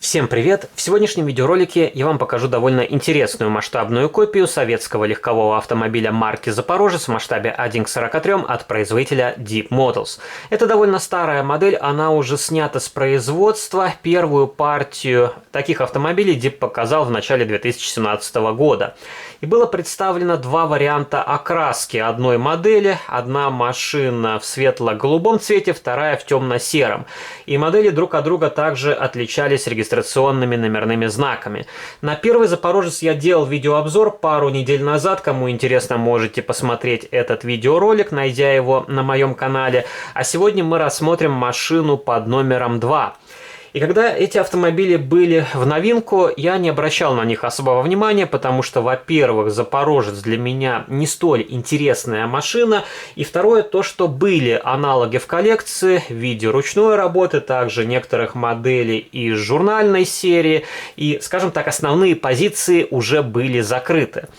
Всем привет! В сегодняшнем видеоролике я вам покажу довольно интересную масштабную копию советского легкового автомобиля марки «Запорожец» в масштабе 1 к 43 от производителя Deep Models. Это довольно старая модель, она уже снята с производства. Первую партию таких автомобилей Deep показал в начале 2017 года. И было представлено два варианта окраски одной модели. Одна машина в светло-голубом цвете, вторая в темно-сером. И модели друг от друга также отличались регистрационными номерными знаками. На первый «Запорожец» я делал видеообзор пару недель назад. Кому интересно, можете посмотреть этот видеоролик, найдя его на моем канале. А сегодня мы рассмотрим машину под номером 2. И когда эти автомобили были в новинку, я не обращал на них особого внимания, потому что, во-первых, «Запорожец» для меня не столь интересная машина, и второе, то, что были аналоги в коллекции в виде ручной работы, также некоторых моделей из журнальной серии, и, скажем так, основные позиции уже были закрыты.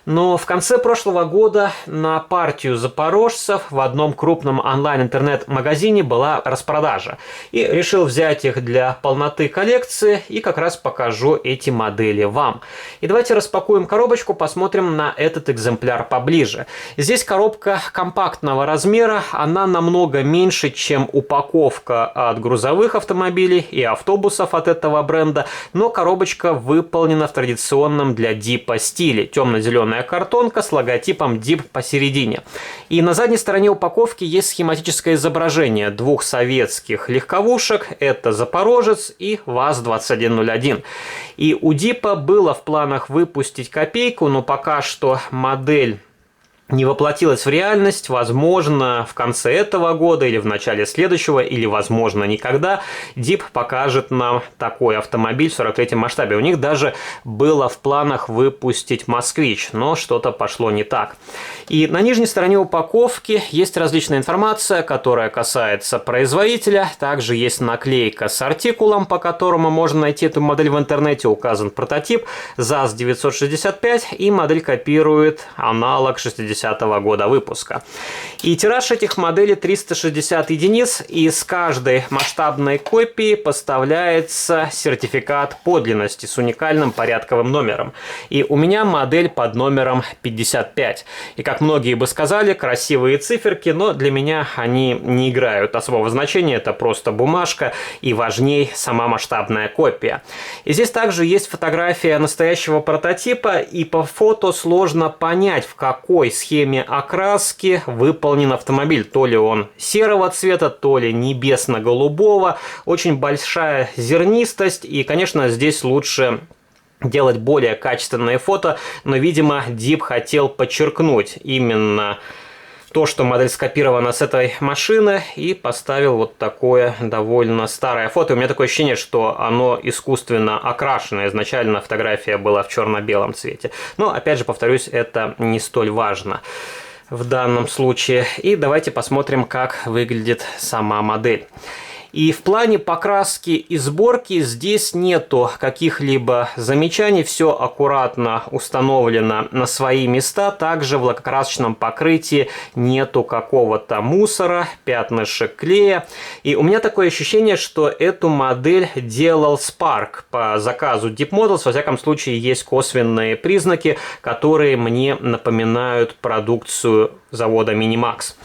Но в конце прошлого года на партию запорожцев в одном крупном онлайн-интернет-магазине была распродажа. И решил взять их для полноты коллекции и как раз покажу эти модели вам. И давайте распакуем коробочку, посмотрим на этот экземпляр поближе. Здесь коробка компактного размера, она намного меньше, чем упаковка от грузовых автомобилей и автобусов от этого бренда, но коробочка выполнена в традиционном для Deep стиле. Темно-зеленая картонка с логотипом Deep посередине. И на задней стороне упаковки есть схематическое изображение двух советских легковушек. Это «Запорожец» и ВАЗ-2101. И у Deep было в планах выпустить копейку, но пока что модель не воплотилась в реальность. Возможно, в конце этого года или в начале следующего, или, возможно, никогда Deep покажет нам такой автомобиль в 43-м масштабе. У них даже было в планах выпустить «Москвич», но что-то пошло не так. И на нижней стороне упаковки есть различная информация, которая касается производителя. Также есть наклейка с артикулом, по которому можно найти эту модель в интернете. Указан прототип ЗАЗ-965, и модель копирует аналог 60-го года выпуска. И тираж этих моделей 360 единиц, и с каждой масштабной копии поставляется сертификат подлинности с уникальным порядковым номером. И у меня модель под номером 55. И как многие бы сказали, красивые циферки, но для меня они не играют особого значения, это просто бумажка, и важней сама масштабная копия. И здесь также есть фотография настоящего прототипа, и по фото сложно понять, в какой схеме окраски выполнен автомобиль. То ли он серого цвета, то ли небесно-голубого. Очень большая зернистость, и, конечно, здесь лучше делать более качественные фото, но, видимо, Deep хотел подчеркнуть именно то, что модель скопирована с этой машины, и поставил вот такое довольно старое фото. У меня такое ощущение, что оно искусственно окрашено. Изначально фотография была в черно-белом цвете. Но, опять же, повторюсь, это не столь важно в данном случае. И давайте посмотрим, как выглядит сама модель. И в плане покраски и сборки здесь нету каких-либо замечаний, все аккуратно установлено на свои места. Также в лакокрасочном покрытии нету какого-то мусора, пятнышек клея. И у меня такое ощущение, что эту модель делал Spark по заказу Deep Models. Во всяком случае, есть косвенные признаки, которые мне напоминают продукцию завода Minimax.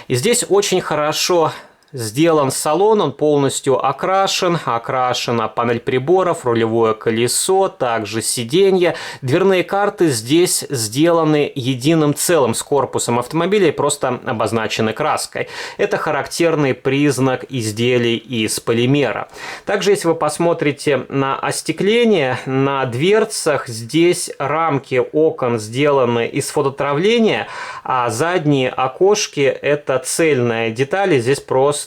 И здесь очень хорошо сделан салон, он полностью окрашена панель приборов, рулевое колесо, также сиденья. Дверные карты здесь сделаны единым целым с корпусом автомобиля и просто обозначены краской. Это характерный признак изделий из полимера. Также, если вы посмотрите на остекление, на дверцах здесь рамки окон сделаны из фототравления, а задние окошки — это цельная деталь, здесь просто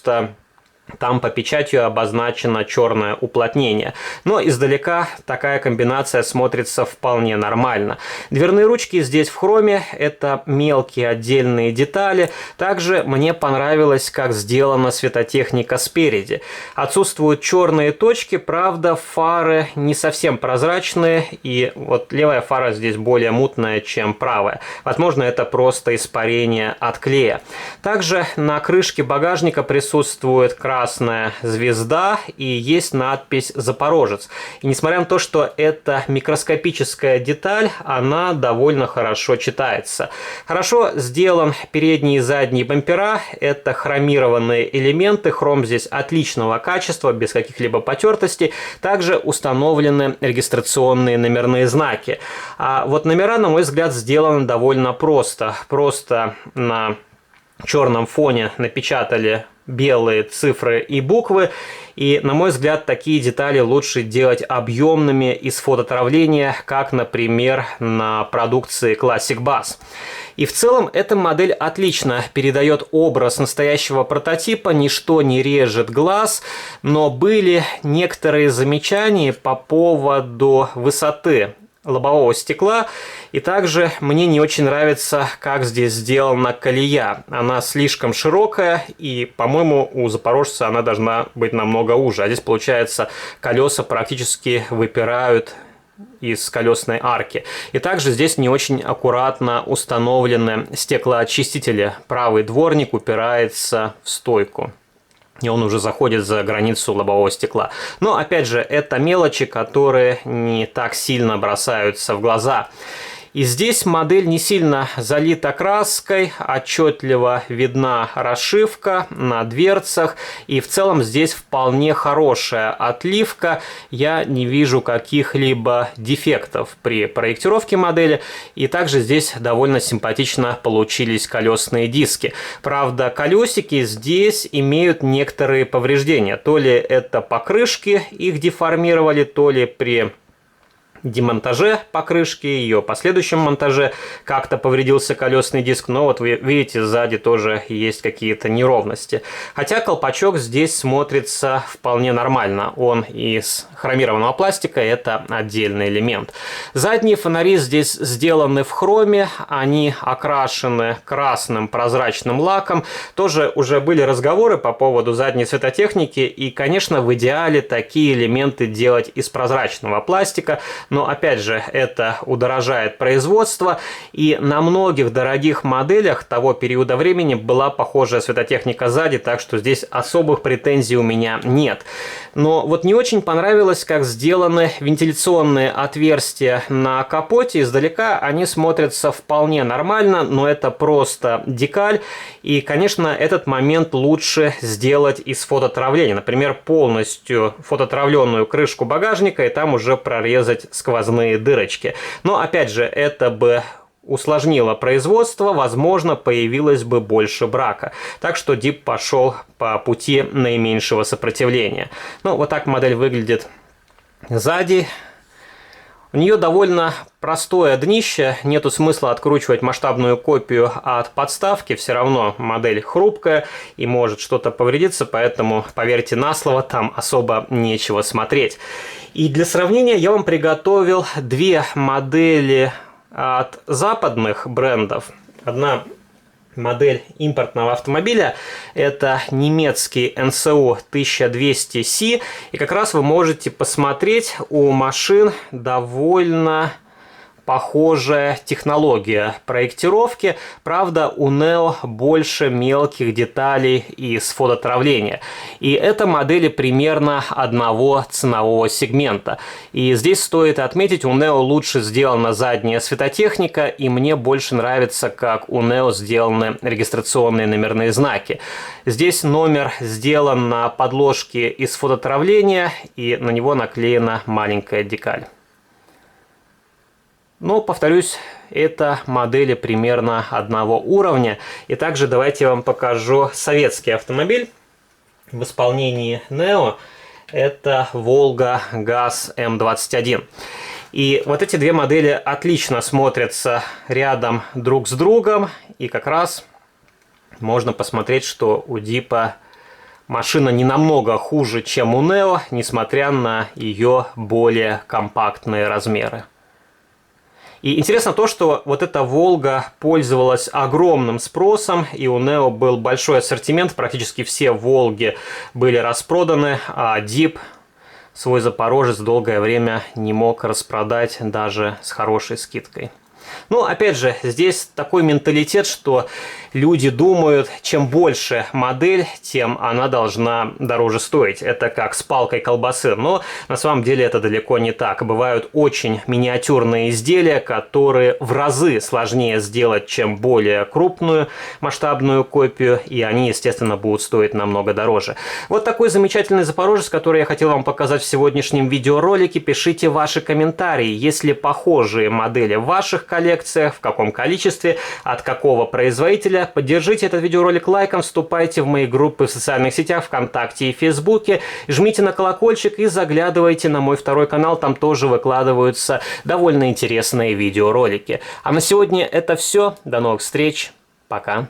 там по печатью обозначено черное уплотнение. Но издалека такая комбинация смотрится вполне нормально. Дверные ручки здесь в хроме, это мелкие отдельные детали. Также мне понравилось, как сделана светотехника спереди. Отсутствуют черные точки, правда, фары не совсем прозрачные, и вот левая фара здесь более мутная, чем правая. Возможно, это просто испарение от клея. Также на крышке багажника присутствует красный красная звезда и есть надпись «Запорожец». И несмотря на то, что это микроскопическая деталь, она довольно хорошо читается. Хорошо сделан передний и задний бампера. Это хромированные элементы. Хром здесь отличного качества, без каких-либо потертостей. Также установлены регистрационные номерные знаки. А вот номера, на мой взгляд, сделаны довольно просто. Просто на черном фоне напечатали белые цифры и буквы. И, на мой взгляд, такие детали лучше делать объемными из фототравления, как, например, на продукции Classic Bass. И в целом эта модель отлично передает образ настоящего прототипа, ничто не режет глаз, но были некоторые замечания по поводу высоты лобового стекла, и также мне не очень нравится, как здесь сделана колея. Она слишком широкая, и, по-моему, у Запорожца она должна быть намного уже. А здесь, получается, колеса практически выпирают из колесной арки. И также здесь не очень аккуратно установлены стеклоочистители. Правый дворник упирается в стойку, и он уже заходит за границу лобового стекла. Но, опять же, это мелочи, которые не так сильно бросаются в глаза. И здесь модель не сильно залита краской, отчетливо видна расшивка на дверцах, и в целом здесь вполне хорошая отливка. Я не вижу каких-либо дефектов при проектировке модели, и также здесь довольно симпатично получились колесные диски. Правда, колесики здесь имеют некоторые повреждения. То ли это покрышки их деформировали, то ли при демонтаже покрышки, ее последующем монтаже как-то повредился колесный диск, но вот вы видите, сзади тоже есть какие-то неровности. Хотя колпачок здесь смотрится вполне нормально, он из хромированного пластика, это отдельный элемент. Задние фонари здесь сделаны в хроме, они окрашены красным прозрачным лаком. Тоже уже были разговоры по поводу задней светотехники, и, конечно, в идеале такие элементы делать из прозрачного пластика. Но, опять же, это удорожает производство, и на многих дорогих моделях того периода времени была похожая светотехника сзади, так что здесь особых претензий у меня нет. Но вот не очень понравилось, как сделаны вентиляционные отверстия на капоте. Издалека они смотрятся вполне нормально, но это просто декаль, и, конечно, этот момент лучше сделать из фототравления. Например, полностью фототравленную крышку багажника и там уже прорезать сквозные дырочки. Но, опять же, это бы усложнило производство, возможно, появилось бы больше брака. Так что Deep пошел по пути наименьшего сопротивления. Ну, вот так модель выглядит сзади. У нее довольно простое днище, нету смысла откручивать масштабную копию от подставки, все равно модель хрупкая и может что-то повредиться, поэтому поверьте на слово, там особо нечего смотреть. И для сравнения я вам приготовил две модели от западных брендов. Одна модель импортного автомобиля – это немецкий НСУ 1200C, и как раз вы можете посмотреть, у машин довольно похожая технология проектировки. Правда, у Neo больше мелких деталей из фототравления. И это модели примерно одного ценового сегмента. И здесь стоит отметить, у Neo лучше сделана задняя светотехника, и мне больше нравится, как у Neo сделаны регистрационные номерные знаки. Здесь номер сделан на подложке из фототравления, и на него наклеена маленькая декаль. Но, повторюсь, это модели примерно одного уровня. И также давайте я вам покажу советский автомобиль в исполнении Neo. Это Volga GAZ M21. И вот эти две модели отлично смотрятся рядом друг с другом. И как раз можно посмотреть, что у Deep машина не намного хуже, чем у Neo, несмотря на ее более компактные размеры. И интересно то, что вот эта Волга пользовалась огромным спросом, и у Neo был большой ассортимент, практически все Волги были распроданы, а Deep свой Запорожец долгое время не мог распродать даже с хорошей скидкой. Ну, опять же, здесь такой менталитет, что люди думают, чем больше модель, тем она должна дороже стоить. Это как с палкой колбасы. Но на самом деле это далеко не так. Бывают очень миниатюрные изделия, которые в разы сложнее сделать, чем более крупную масштабную копию, и они, естественно, будут стоить намного дороже. Вот такой замечательный запорожец, который я хотел вам показать в сегодняшнем видеоролике. Пишите ваши комментарии, есть ли похожие модели в ваших коллекциях, в каком количестве, от какого производителя. Поддержите этот видеоролик лайком, вступайте в мои группы в социальных сетях ВКонтакте и Фейсбуке, жмите на колокольчик и заглядывайте на мой второй канал, там тоже выкладываются довольно интересные видеоролики. А на сегодня это все, до новых встреч, пока!